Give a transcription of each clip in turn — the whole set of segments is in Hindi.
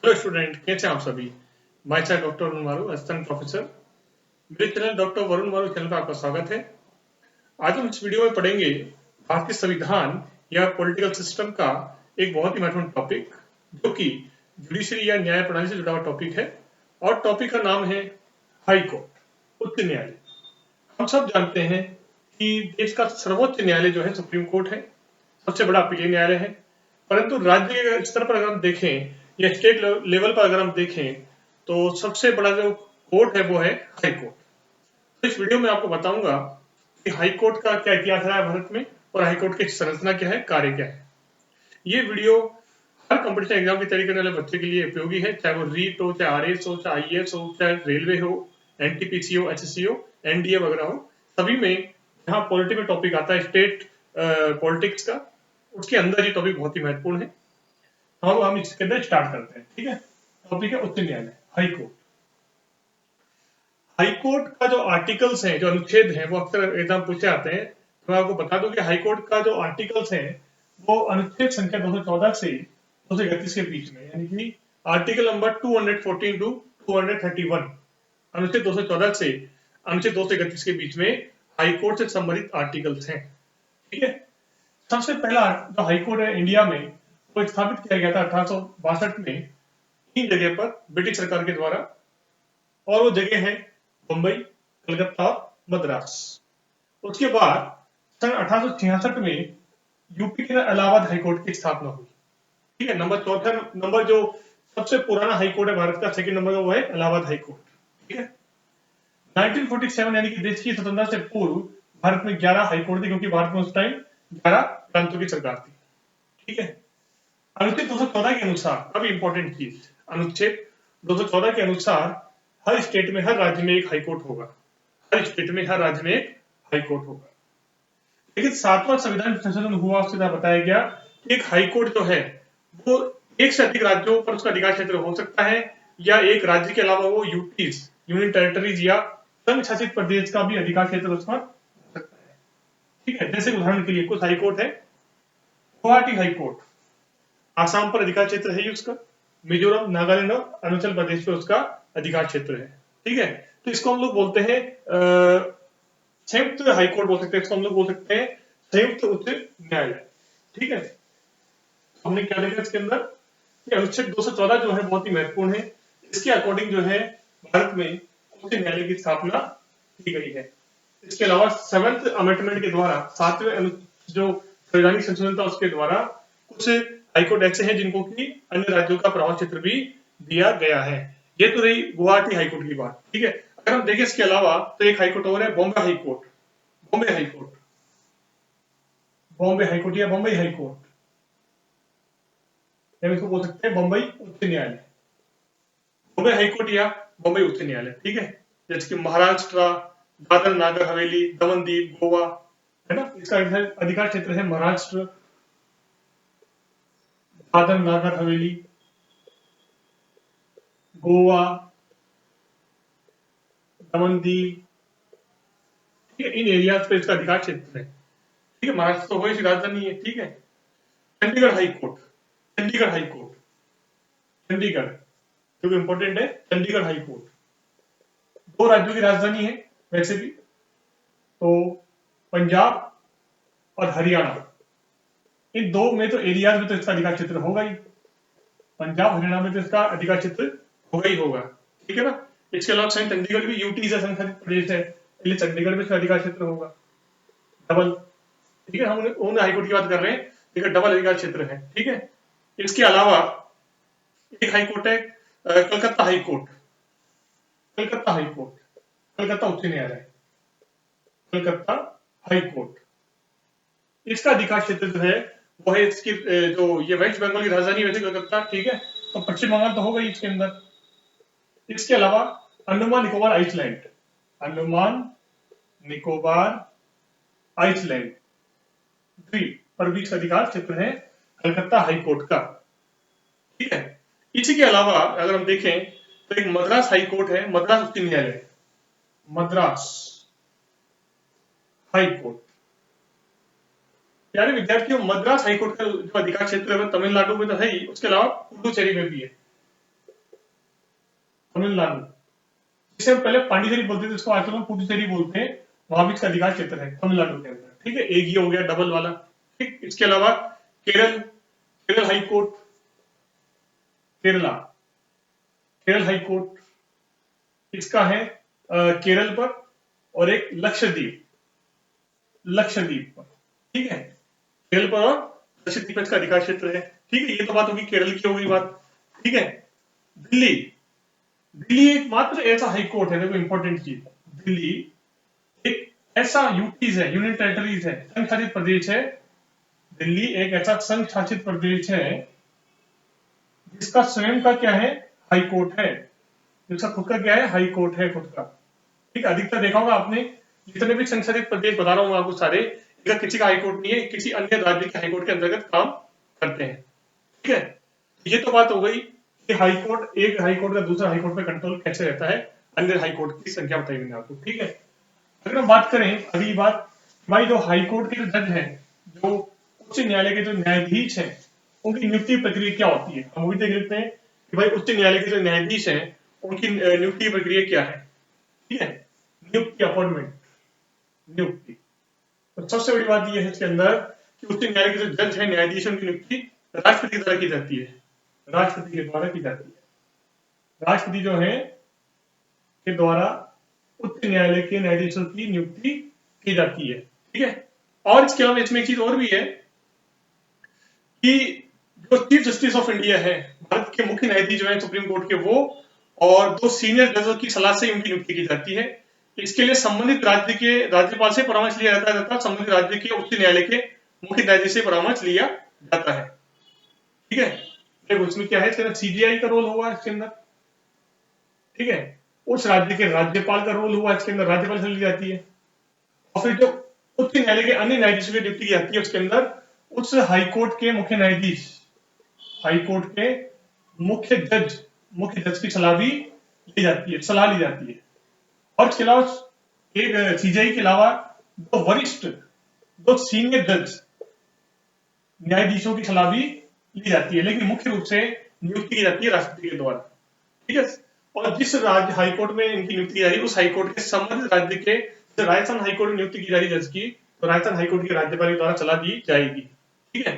हेलो स्टूडेंट, कैसे हैं आप सभी। माय सेल्फ डॉक्टर वरुण मारू, असिस्टेंट प्रोफेसर। मेरे चैनल डॉक्टर वरुण मारू चैनल पर आपका स्वागत है। आज हम इस वीडियो में पढ़ेंगे भारतीय संविधान या पॉलिटिकल सिस्टम का एक बहुत ही महत्वपूर्ण टॉपिक, जो कि जुडिशरी या न्याय प्रणाली से जुड़ा हुआ टॉपिक है। और टॉपिक का नाम है हाई कोर्ट, उच्च न्यायालय। हम सब जानते हैं कि देश का सर्वोच्च न्यायालय जो है सुप्रीम कोर्ट है, सबसे बड़ा अपीलीय न्यायालय है। परंतु राज्य के स्तर पर अगर हम देखें या स्टेट लेवल पर अगर हम देखें तो सबसे बड़ा जो कोर्ट है वो है हाई कोर्ट। तो इस वीडियो में आपको बताऊंगा कि हाई कोर्ट का क्या इतिहास रहा है भारत में और हाई कोर्ट की संरचना क्या है, कार्य क्या है। ये वीडियो हर कंपटीशन एग्जाम की तैयारी करने वाले बच्चे के लिए उपयोगी है, चाहे वो रीट हो, चाहे आरएस हो, चाहे आईएएस हो, चाहे रेलवे हो, एनटीपीसी हो, एसएससी हो, एनडीए वगैरह हो। सभी में जहाँ पॉलिटिकल टॉपिक आता है, स्टेट पॉलिटिक्स का, उसके अंदर ये टॉपिक बहुत ही महत्वपूर्ण है। हम इसके अंदर स्टार्ट करते हैं। ठीक है, टॉपिक है उच्च न्यायालय, हाई कोर्ट। हाई कोर्ट का जो आर्टिकल्स हैं, जो अनुच्छेद हैं, वो अक्सर एग्जाम पूछे जाते हैं। तो मैं आपको बता दूं कि हाई कोर्ट का जो आर्टिकल्स हैं वो अनुच्छेद संख्या 214 से 231 के बीच में, यानी कि आर्टिकल नंबर 214 टू 231, अनुच्छेद 214 से अनुच्छेद 231 के बीच में हाई कोर्ट से संबंधित आर्टिकल्स हैं। ठीक है, सबसे पहला जो हाई कोर्ट है इंडिया में, वो स्थापित किया गया था 1862 में 3 जगह पर ब्रिटिश सरकार के द्वारा, और वो जगह है मुंबई, कलकत्ता और मद्रास। उसके बाद सन 1866 में यूपी के इलाहाबाद हाईकोर्ट की स्थापना हुई। ठीक है, नंबर चौथा नंबर जो सबसे पुराना हाईकोर्ट है भारत का, सेकंड नंबर का वो है इलाहाबाद हाईकोर्ट। ठीक है, 1947 यानी कि देश की स्वतंत्रता से पूर्व भारत में 11 हाईकोर्ट थे, क्योंकि भारत में उस टाइम 11 प्रांतों की सरकार थी। ठीक है, अनुच्छेद 214 के अनुसार, अब इंपॉर्टेंट चीज, अनुच्छेद 214 के अनुसार हर स्टेट में, हर राज्य में एक हाईकोर्ट होगा। हर स्टेट में, हर राज्य में एक हाईकोर्ट होगा। लेकिन 7वां संविधान संशोधन हुआ, उसके साथ बताया गया कि एक हाईकोर्ट जो है वो एक से अधिक राज्यों पर उसका अधिकार क्षेत्र हो सकता है, या एक राज्य के अलावा वो यूटीज, यूनियन टेरिटरीज या संघ शासित प्रदेश का भी अधिकार क्षेत्र उसमें हो सकता है। ठीक है, जैसे उदाहरण के लिए कुछ हाईकोर्ट है। गुवाहाटी हाईकोर्ट आसाम पर अधिकार क्षेत्र है उसका, मिजोरम, नागालैंड और अरुणाचल प्रदेश पर उसका अधिकार क्षेत्र है। ठीक है, तो इसको हम लोग बोलते हैं संयुक्त हाईकोर्ट बोल सकते हैं, इसको हम लोग बोल सकते हैं संयुक्त उच्च न्यायालय। ठीक है, हमने क्या देखा इसके अंदर कि अनुच्छेद 214 जो है बहुत ही महत्वपूर्ण है। इसके अकॉर्डिंग जो है भारत में उच्च न्यायालय की स्थापना की गई है। इसके अलावा 7th अमेंडमेंट के द्वारा, 7वें जो संवैधानिक संशोधन था उसके द्वारा कुछ हाईकोर्ट ऐसे हैं जिनको कि अन्य राज्यों का प्रभाव क्षेत्र भी दिया गया है। ये तो रही गुवाहाटी हाईकोर्ट की बात। ठीक है, अगर हम देखें इसके अलावा तो एक हाईकोर्ट और है Bombay high court. Bombay high court, Bombay high court या बॉम्बे हाईकोर्ट, या इसको बोल सकते हैं बम्बई उच्च न्यायालय। बॉम्बे हाईकोर्ट या बॉम्बे उच्च न्यायालय। ठीक है, जैसे कि महाराष्ट्र, दादर नागर हवेली, दमन दीव, गोवा, है ना, इसका अधिकार क्षेत्र है महाराष्ट्र, दादर नागर हवेली, गोवा, दमन दीव। ठीक है, इन एरियाज पे इसका अधिकार क्षेत्र है। ठीक है, महाराष्ट्र तो वही राजधानी है। ठीक है, चंडीगढ़ हाईकोर्ट, चंडीगढ़ हाईकोर्ट, चंडीगढ़ जो इंपॉर्टेंट है, चंडीगढ़ हाईकोर्ट 2 राज्यों की राजधानी है वैसे भी, तो पंजाब और हरियाणा, इन 2 में तो एरियाज में तो इसका अधिकार क्षेत्र होगा ही। पंजाब हरियाणा में तो इसका अधिकार क्षेत्र होगा ही होगा। ठीक है ना, इसके अलावा चंडीगढ़ भी यूटी से संघ प्रदेश है, इसलिए चंडीगढ़ में इसका अधिकार क्षेत्र होगा डबल। ठीक है, हम उन हाईकोर्ट की बात कर रहे हैं लेकिन डबल अधिकार क्षेत्र है। ठीक है, इसके अलावा एक हाईकोर्ट है कलकत्ता हाईकोर्ट, कलकत्ता हाईकोर्ट, कलकत्ता उच्च न्यायालय, कलकत्ता हाईकोर्ट। इसका अधिकार क्षेत्र जो है वो है इसकी जो ये वेस्ट बंगाल की राजधानी वैसे कलकत्ता। ठीक है, तो पश्चिम बंगाल तो होगा ही इसके अंदर। इसके अलावा अंडमान निकोबार आइसलैंड, अंडमान निकोबार आइसलैंड द्वीप पर भी इसका अधिकार क्षेत्र है कलकत्ता हाईकोर्ट का। ठीक है, इसी के अलावा अगर हम देखें तो एक मद्रास हाईकोर्ट है, मद्रास उच्च न्यायालय, मद्रास हाईकोर्ट। प्यारे विद्यार्थियों, मद्रास हाईकोर्ट का जो अधिकार क्षेत्र है तमिलनाडु में तो है ही, उसके अलावा पुडुचेरी में भी है। तमिलनाडु, जिसे हम पहले पांडिचेरी बोलते थे, इसको आजकल हम पुडुचेरी बोलते हैं, वहां भी इसका अधिकार क्षेत्र है तमिलनाडु के अंदर। ठीक है, एक ये हो गया डबल वाला। ठीक, इसके अलावा Kerala, Kerala high court, Kerala, Kerala high court इसका है केरल पर, और एक लक्षद्वीप, लक्षद्वीप पर। ठीक है, केरल पर और लक्षद्वीप इसका अधिकार क्षेत्र है। ठीक है, ये तो बात होगी केरल की, होगी बात। ठीक है, दिल्ली, दिल्ली एक मात्र ऐसा हाई कोर्ट है, देखो इंपॉर्टेंट चीज, दिल्ली एक ऐसा यूटीज है, यूनियन टेरिटरीज है, संघ शासित प्रदेश है। दिल्ली एक ऐसा संघ शासित प्रदेश है जिसका स्वयं का क्या है, हाई कोर्ट है, जिसका खुद का क्या है, हाई कोर्ट है खुद का। ठीक है, अधिकतर देखा होगा आपने, जितने भी संघ शासित प्रदेश बता रहा हूँ आपको सारे, इनका किसी का हाई कोर्ट नहीं है, किसी अन्य राज्य के हाई कोर्ट के अंतर्गत काम करते हैं। ठीक है, ये तो बात हो गई कि हाई कोर्ट, एक हाई कोर्ट का दूसरा हाई कोर्ट पे कंट्रोल कैसे रहता है, अन्य हाई कोर्ट की संख्या बताई मैंने आपको। ठीक है, अगर हम बात करें अगली बात, भाई जो हाई कोर्ट के जो जज हैं, जो उच्च न्यायालय के जो न्यायाधीश हैं, उनकी नियुक्ति प्रक्रिया क्या होती है, हम वो भी देख लेते हैं कि भाई उच्च न्यायालय के जो न्यायाधीश हैं उनकी नियुक्ति प्रक्रिया क्या है। ठीक है, नियुक्ति, अपॉइंटमेंट, नियुक्ति। तो सबसे बड़ी बात यह है इसके अंदर कि उच्च न्यायालय के जो जज हैं, न्यायाधीश, उनकी नियुक्ति राष्ट्रपति द्वारा की जाती है, राष्ट्रपति के द्वारा की जाती है। राष्ट्रपति जो है के द्वारा उच्च न्यायालय के न्यायाधीशों की नियुक्ति की जाती है। ठीक है, और इसके अलावा इसमें एक चीज और भी है कि जो चीफ जस्टिस ऑफ इंडिया है, भारत के मुख्य न्यायाधीश जो है सुप्रीम कोर्ट के, वो और दो सीनियर जजों की सलाह से उनकी नियुक्ति की जाती है। इसके लिए संबंधित राज्य के राज्यपाल से परामर्श लिया जाता है, संबंधित राज्य के उच्च न्यायालय के मुख्य न्यायाधीश से परामर्श लिया जाता है। ठीक है, देखो इसमें क्या है, इसके अंदर सीजीआई का रोल हुआ इसके अंदर। ठीक है, उस राज्य के राज्यपाल का रोल हुआ इसके अंदर, राज्यपाल से ली जाती है। और फिर जो उच्च न्यायालय के अन्य न्यायाधीशों की नियुक्ति की जाती है उसके अंदर उस हाईकोर्ट के मुख्य न्यायाधीश, हाईकोर्ट के मुख्य जज की सलाह भी ली जाती है, सलाह ली जाती है। और इसके अलावा एक सीजीआई के अलावा दो वरिष्ठ, दो सीनियर जज न्यायाधीशों की सलाह भी ली जाती है, लेकिन मुख्य रूप से नियुक्ति की जाती है राष्ट्रपति के द्वारा। ठीक है, और जिस राज्य हाईकोर्ट में इनकी नियुक्ति की जा रही है उस हाईकोर्ट के संबंधित राज्य के, राजस्थान हाईकोर्ट में नियुक्ति की जा रही है जज की, तो राजस्थान हाईकोर्ट के राज्यपाल के द्वारा सलाह दी जाएगी। ठीक है,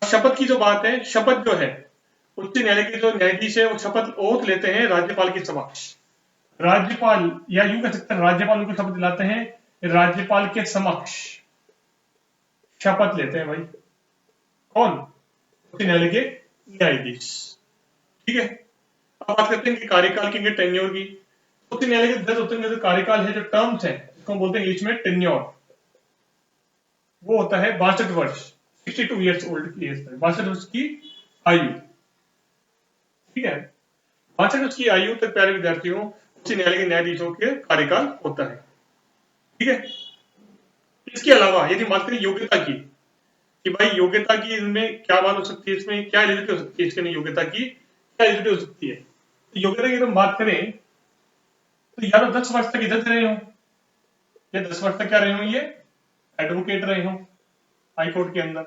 शपथ की जो बात है, शपथ जो है उच्च न्यायालय के जो न्यायाधीश है वो शपथ ओथ लेते हैं राज्यपाल के समक्ष। राज्यपाल, या यूं कह सकते हैं राज्यपाल उनको शपथ दिलाते हैं, राज्यपाल के समक्ष शपथ लेते हैं भाई, कौन, उच्च न्यायालय के न्यायाधीश। ठीक है, अब बात करते हैं कि कार्यकाल की, टेन्योर की। उच्च न्यायालय के जज होते हैं, जो कार्यकाल है, जो टर्म्स है, इसको बोलते हैं इंग्लिश में टेन्योर, वो होता है 62 वर्ष, 62 ईयर्स ओल्ड की एज तक, 62 वर्ष की आयु। ठीक है, 62 वर्ष की आयु तक प्यारे विद्यार्थियों उच्च न्यायालय के न्यायाधीशों के कार्यकाल होता है। ठीक है, इसके अलावा यदि बात करें योग्यता की, कि भाई योग्यता की इनमें क्या बात हो सकती है, इसमें क्या एलिजिबिलिटी हो सकती है, इसके लिए योग्यता की क्या एलिजिबिलिटी हो सकती है। तो योग्यता की हम बात करें तो या तो 10 वर्ष तक जज रहे हो, या 10 वर्ष तक क्या रहे हो, ये एडवोकेट रहे हो हाईकोर्ट के अंदर,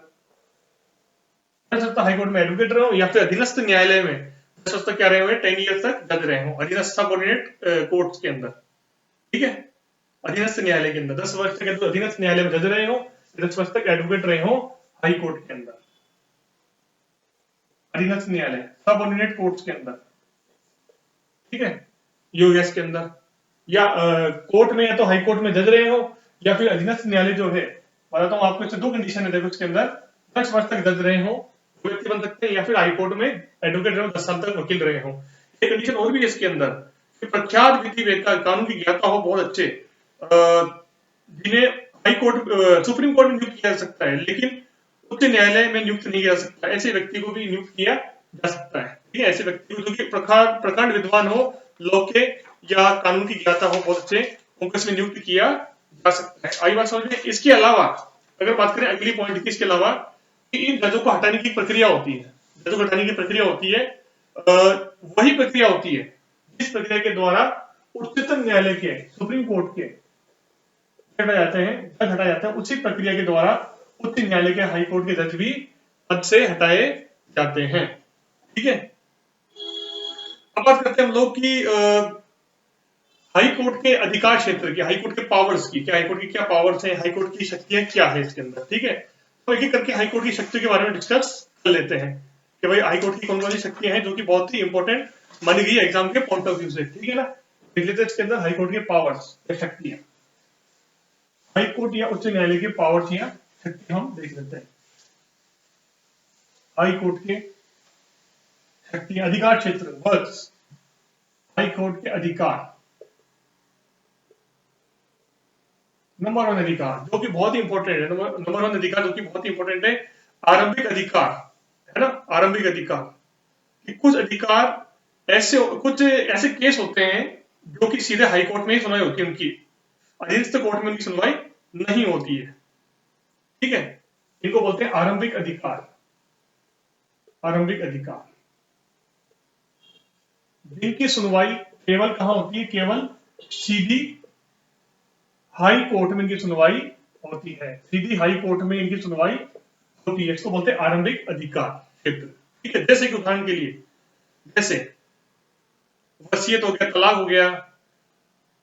हाईकोर्ट में एडवोकेट रहे हो, या फिर अधीनस्थ न्यायालय में 10 वर्ष तक क्या रहे हो, 10 ईयर्स तक जज रहे हो अधीनस्थ सबऑर्डिनेट कोर्ट्स के अंदर। ठीक है, अधीनस्थ न्यायालय के अंदर 10 वर्ष तक अधीनस्थ न्यायालय में जज रहे हो, 10 वर्ष तक एडवोकेट रहे हो हाई कोर्ट के अंदर, अधीनस्थ न्यायालय सबऑर्डिनेट कोर्ट्स के अंदर। ठीक है, यूएस के अंदर, या कोर्ट में, या तो हाई कोर्ट में जज रहे हो, या फिर अधीनस्थ न्यायालय जो है, बताता हूं आपको, इससे दो कंडीशन है, देखो इसके अंदर 10 वर्ष तक जज रहे हो व्यक्ति बन सकते हैं, या फिर हाई कोर्ट में एडवोकेट रहे हो, 10 साल तक वकील रहे हो। एक कंडीशन और भी है इसके अंदर कि प्रख्यात विधि वेत्ता, कानून की ज्ञाता हो बहुत अच्छे, जिन्हें हाई कोर्ट, सुप्रीम कोर्ट में नियुक्त किया जा सकता है, लेकिन उच्च न्यायालय में नियुक्त नहीं किया जा सकता, ऐसे व्यक्ति को भी नियुक्त किया जा सकता है। ठीक है, ऐसे व्यक्ति को जो कि प्रखंड विद्वान हो, लॉ के या कानून की ज्ञाता हो बहुत अच्छे, उनको इसमें नियुक्त किया जा सकता है। आई बात समझ में। इसके अलावा अगर बात करें अगली पॉइंट की, इसके अलावा कि इन जजों को हटाने की प्रक्रिया होती है, जजों को हटाने की प्रक्रिया होती है, वही प्रक्रिया होती है जिस प्रक्रिया के द्वारा उच्चतम न्यायालय के, सुप्रीम कोर्ट के हटाए जाते हैं, जज हटाए जाते हैं, उसी प्रक्रिया के द्वारा उच्च न्यायालय के हाई कोर्ट के जज भी पद से हटाए जाते हैं। ठीक है, अब बात करते हैं हम लोग की हाई कोर्ट के अधिकार क्षेत्र की, हाई कोर्ट के पावर्स की, क्या हाई कोर्ट की क्या पावर्स हैं, हाई कोर्ट की शक्तियां क्या है इसके अंदर, ठीक है। तो एक एक करके हाई कोर्ट की शक्तियों के बारे में डिस्कस कर लेते हैं कि भाई हाई कोर्ट की कौन कौन सी शक्तियां हैं जो कि बहुत ही इंपॉर्टेंट मानी गई एग्जाम के पॉइंट ऑफ व्यू से, ठीक है ना। देख लेते हैं इसके अंदर हाई कोर्ट के पावर्स या शक्तियां, हाई कोर्ट या उच्च न्यायालय के पावर्स या शक्ति हम देख लेते हैं। हाई कोर्ट के शक्तियां, अधिकार क्षेत्र, वर्ड्स, हाई कोर्ट के अधिकार। नंबर वन अधिकार जो कि बहुत ही इंपॉर्टेंट है, नंबर वन अधिकार जो कि बहुत ही इंपॉर्टेंट है, आरंभिक अधिकार, है ना। आरंभिक अधिकार कि कुछ अधिकार ऐसे, कुछ ऐसे केस होते हैं जो कि सीधे हाई कोर्ट में ही सुनवाई होती है, उनकी अधीनस्थ कोर्ट में उनकी सुनवाई नहीं होती है, ठीक है। इनको बोलते हैं आरंभिक अधिकार। आरंभिक अधिकार जिनकी सुनवाई केवल कहां होती है, केवल सीधी हाई कोर्ट में इनकी सुनवाई होती है, सीधी हाई कोर्ट में इनकी सुनवाई होती है। इसको बोलते हैं आरंभिक अधिकार क्षेत्र, ठीक है। जैसे कि उदाहरण के लिए, जैसे वसीयत हो गया, तलाक हो गया,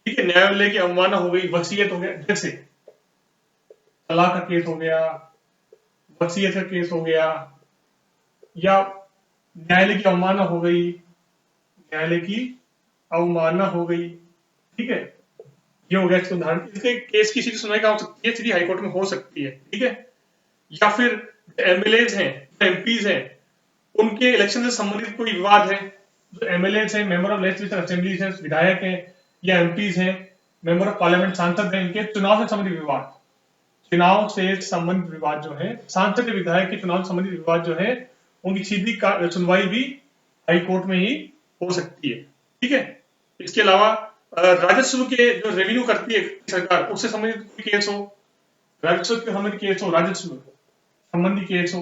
ठीक है, न्यायालय की अवमानना हो गई, वसीयत हो गया, जैसे तलाक का केस हो गया, वसीयत का केस हो गया, या न्यायालय की अवमानना हो गई, न्यायालय की अवमानना हो गई, ठीक है। ये हो गया इसका उदाहरण। इसके केस की सीधी सुनवाई कहाँ हो सकती है, सीधी हाईकोर्ट में हो सकती है, ठीक है। या फिर एमएलएज हैं, एमपीज हैं, उनके इलेक्शन से संबंधित कोई विवाद है, जो एमएलएज हैं, मेंबर ऑफ लेजिस्लेटिव असेंबलीज हैं, विधायक हैं, या एमपीज हैं, मेंबर ऑफ पार्लियामेंट, सांसद हैं, इनके चुनाव से संबंधित विवाद, चुनाव से संबंधित विवाद जो है, सांसद विधायक के चुनाव से संबंधित विवाद जो है, उनकी सीधी सुनवाई भी हाई कोर्ट में ही हो सकती है, ठीक है। इसके अलावा राजस्व के जो रेवेन्यू करती है सरकार, उससे संबंधित कोई केस हो, राजस्व के संबंधित केस हो, राजस्व संबंधी केस हो,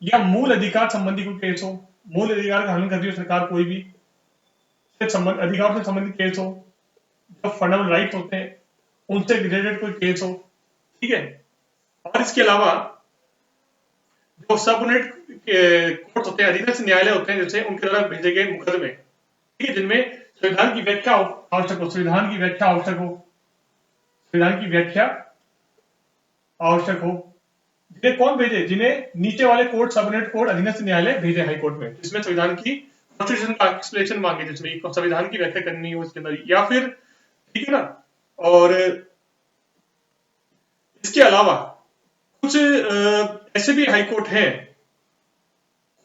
या मूल अधिकार संबंधी कोई केस हो, मूल अधिकार का हनन करती है सरकार कोई भी, अधिकार से संबंधित केस हो, जो फंडामेंटल राइट होते हैं उनसे रिलेटेड कोई केस हो, ठीक है। और इसके अलावा जो सबऑर्डिनेट कोर्ट होते हैं, अधीनस्थ न्यायालय होते हैं, जैसे उनके द्वारा भेजे गए मुकदमे, ठीक है, जिनमें संविधान की व्याख्या आवश्यक हो, संविधान की व्याख्या आवश्यक हो, संविधान की व्याख्या आवश्यक हो, जिन्हें कौन भेजे, जिन्हें नीचे वाले कोर्ट, सबऑर्डिनेट कोर्ट, अधीनस्थ न्यायालय भेजे हाई कोर्ट में, जिसमें संविधान की कॉन्स्टिट्यूशन का एक्सप्लेनेशन मांगे, जिसमें संविधान की व्याख्या करनी हो इसके अंदर, या फिर, ठीक है ना। और इसके अलावा कुछ ऐसे भी हाई कोर्ट हैं,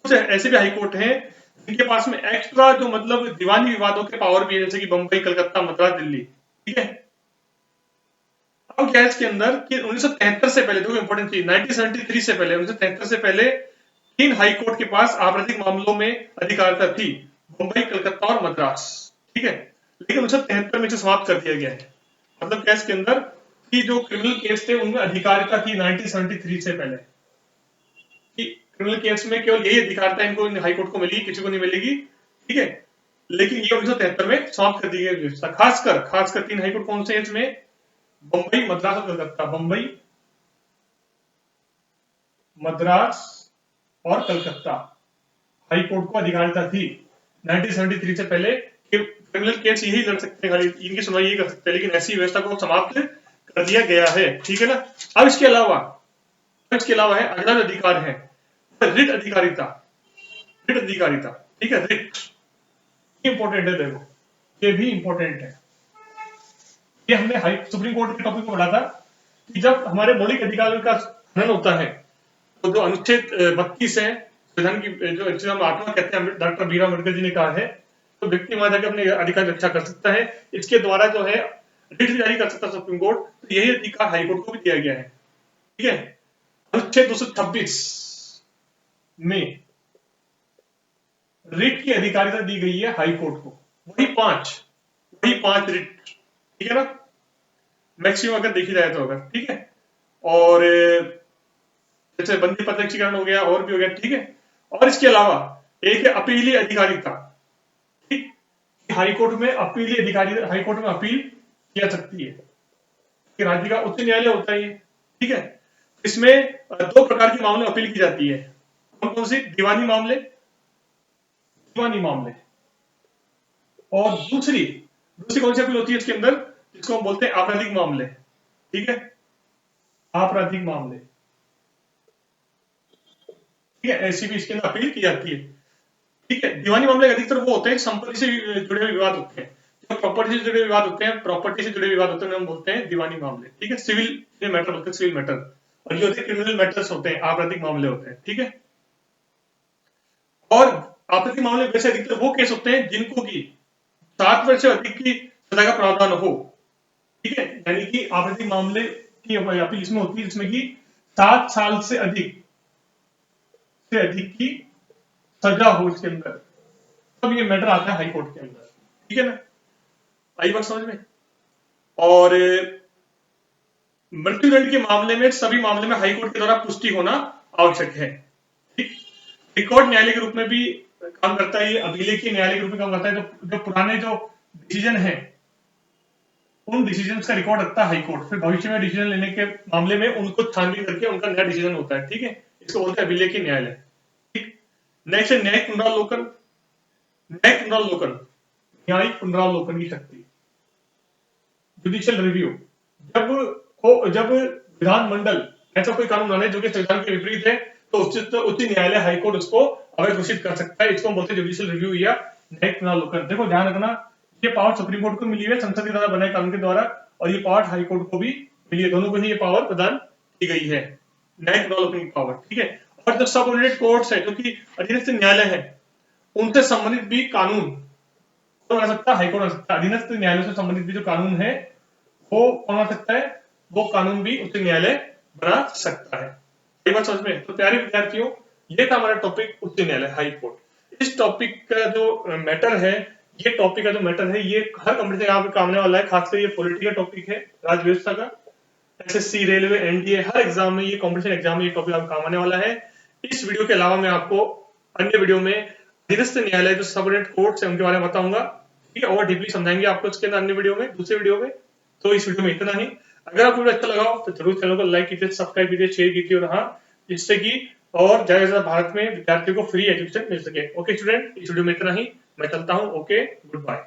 कुछ ऐसे भी हाई कोर्ट हैं जिनके पास में एक्स्ट्रा जो मतलब दीवानी विवादों के पावर भी है, जैसे कि बंबई, कलकत्ता, मद्रास, दिल्ली, ठीक है। अब क्या है इसके अंदर कि 1973 से पहले, जो इंपॉर्टेंट चीज, 1973 से पहले, 1973 से पहले 3 हाई कोर्ट के पास आपराधिक मामलों में अधिकारिता थी, बंबई, कलकत्ता और मद्रास, ठीक है। लेकिन 1973 में इसे समाप्त कर दिया गया है। मतलब क्या इसके अंदर कि जो क्रिमिनल केस थे उनमें अधिकारिता थी 1973 से पहले, कि क्रिमिनल केस में केवल यही अधिकारिता इनको हाईकोर्ट को मिलेगी, किसी को नहीं मिलेगी, ठीक है। लेकिन ये 1973 में समाप्त कर दी गई व्यवस्था। खासकर 3 हाईकोर्ट कौन से हैं इसमें, बंबई, मद्रास और कलकत्ता। बंबई, मद्रास और कलकत्ता हाई कोर्ट को अधिकारिता थी 1973 से पहले कि क्रिमिनल केस यही लड़ सकते हैं, इनकी सुनवाई यही कर सकते हैं, लेकिन ऐसी व्यवस्था को समाप्त कर दिया गया है, ठीक है ना। अब इसके अलावा है अगला अधिकार है रिट अधिकारिता, रिट अधिकारिता, ठीक है। रिट इंपॉर्टेंट है, देखो ये भी इंपॉर्टेंट है। ये हमने हाई सुप्रीम कोर्ट के टॉपिक को पढ़ा था कि जब हमारे मौलिक अधिकारों का हनन होता है तो जो अनुच्छेद 32 है संविधान की, जो जिसे हम आत्मा कहते हैं, डॉक्टर भीमराव अम्बेडकर जी ने कहा है, तो व्यक्ति वहां जाकर अपने अधिकार की रक्षा कर सकता है, इसके द्वारा जो है रिट जारी कर सकता है सुप्रीम कोर्ट, तो यही अधिकार हाईकोर्ट को भी दिया गया है, ठीक है। अनुच्छेद 226 में रिट की अधिकारिता दी गई है हाई कोर्ट को, वही पांच रिट, ठीक है ना, मैक्सिमम अगर देखी जाए तो, अगर ठीक है। और जैसे बंदी प्रत्यक्षीकरण हो गया, और भी हो गया, ठीक है। और इसके अलावा एक है अपीली अधिकारिता, ठीक, हाईकोर्ट में अपीली अधिकारी, हाईकोर्ट में अपील किया सकती है, कि राज्य का उच्च न्यायालय होता है, ठीक है। इसमें 2 प्रकार के मामले अपील की जाती है, कौन कौन सी, दीवानी मामले, और दूसरी कौन सी अपील होती है इसके अंदर, जिसको हम बोलते हैं आपराधिक मामले। ठीक है, आपराधिक मामले, ठीक है, ऐसी भी इसके अंदर अपील की जाती है। ठीक है, दीवानी मामले अधिकतर वो होते हैं संपत्ति से जुड़े हुए विवाद होते हैं, जो प्रॉपर्टी से जुड़े विवाद होते हैं, प्रॉपर्टी से जुड़े विवाद होते हैं, हम बोलते हैं दीवानी मामले। ठीक है, सिविल मैटर बोलते हैं, सिविल मैटर। और ये होते हैं क्रिमिनल मैटर्स होते हैं, आपराधिक मामले होते हैं। ठीक है, और आपराधिक मामले वैसे अधिकतर वो केस होते हैं जिनको की 7 वर्ष से अधिक की सजा का प्रावधान हो। ठीक है, यानी कि आपराधिक मामले की अपील इसमें होती है जिसमें कि 7 साल से अधिक की सजा हो इसके अंदर, तब ये मैटर आता है हाई कोर्ट के अंदर। ठीक है ना, आई बात समझ में। और मृत्युदंड के मामले में, सभी मामले में हाई कोर्ट के द्वारा पुष्टि होना आवश्यक है। ठीक, रिकॉर्ड न्यायालय के रूप में भी काम करता है, ये अभिलेखीय न्यायालय के रूप में काम करता है। जो पुराने जो डिसीजन है, उन डिसीजन का रिकॉर्ड रखता है हाई कोर्ट, फिर भविष्य में डिसीजन लेने के मामले में उनको छानबीन करके उनका नया डिसीजन होता है। ठीक है, इसको बोलते हैं अभिलेखीय न्यायालय। ठीक, नेक्स्ट है न्यायिक पुनरावलोकन। न्यायिक पुनरावलोकन, न्यायिक पुनरावलोकन की शक्ति, जुडिशियल रिव्यू। जब विधानमंडल ऐसा कोई कानून लाने जो कि संविधान के विपरीत है, तो उच्च न्यायालय हाई कोर्ट उसको अवैध घोषित कर सकता है। इसको हम बोलते हैं जुडिशियल रिव्यू या न्यायिक पुनरावलोकन। देखो ध्यान रखना, ये पावर सुप्रीम कोर्ट को मिली है संसद के द्वारा बनाए कानून के द्वारा, और ये पावर हाई कोर्ट को भी मिली है, दोनों को ही ये पावर प्रदान की गई है, न्यायिक पुनरावलोकन की पावर। ठीक है, और जो सबऑर्डिनेट कोर्ट्स है, जो कि अधीनस्थ न्यायालय है, उनसे संबंधित भी कानून कौन बना सकता है, हाईकोर्ट बना सकता है। अधीनस्थ न्यायालय से संबंधित भी जो कानून है वो कौन बना सकता है, वो कानून भी उच्च न्यायालय बना सकता है। ये बात समझ में। तो प्यारे विद्यार्थियों, ये था हमारा टॉपिक उच्च न्यायालय, हाई कोर्ट। इस टॉपिक का जो मैटर है, ये टॉपिक का जो मैटर है, ये हर कंपटीशन यहाँ पे काम आने वाला है। खासकर ये पॉलिटिकल टॉपिक है, राज्य व्यवस्था का, एसएससी, रेलवे, एनडीए, हर एग्जाम में, ये कॉम्पिटिशन एग्जाम में ये टॉपिक आपको काम आने वाला है। इस वीडियो के अलावा मैं आपको अन्य वीडियो में अधीनस्थ न्यायालय जो सबऑर्डिनेट कोर्ट्स है उनके बारे में बताऊंगा। ठीक है, और डीपली समझाएंगे आपको इसके अंदर अन्य वीडियो में, दूसरे वीडियो में। तो इस वीडियो में इतना ही। अगर आपको वीडियो अच्छा लगा हो तो जरूर चैनल को लाइक कीजिए, सब्सक्राइब कीजिए, शेयर कीजिए, और हाँ, जिससे कि और ज्यादा से ज्यादा भारत में विद्यार्थियों को फ्री एजुकेशन मिल सके। ओके स्टूडेंट, इस वीडियो में इतना ही। मैं चलता हूँ। Okay, good bye.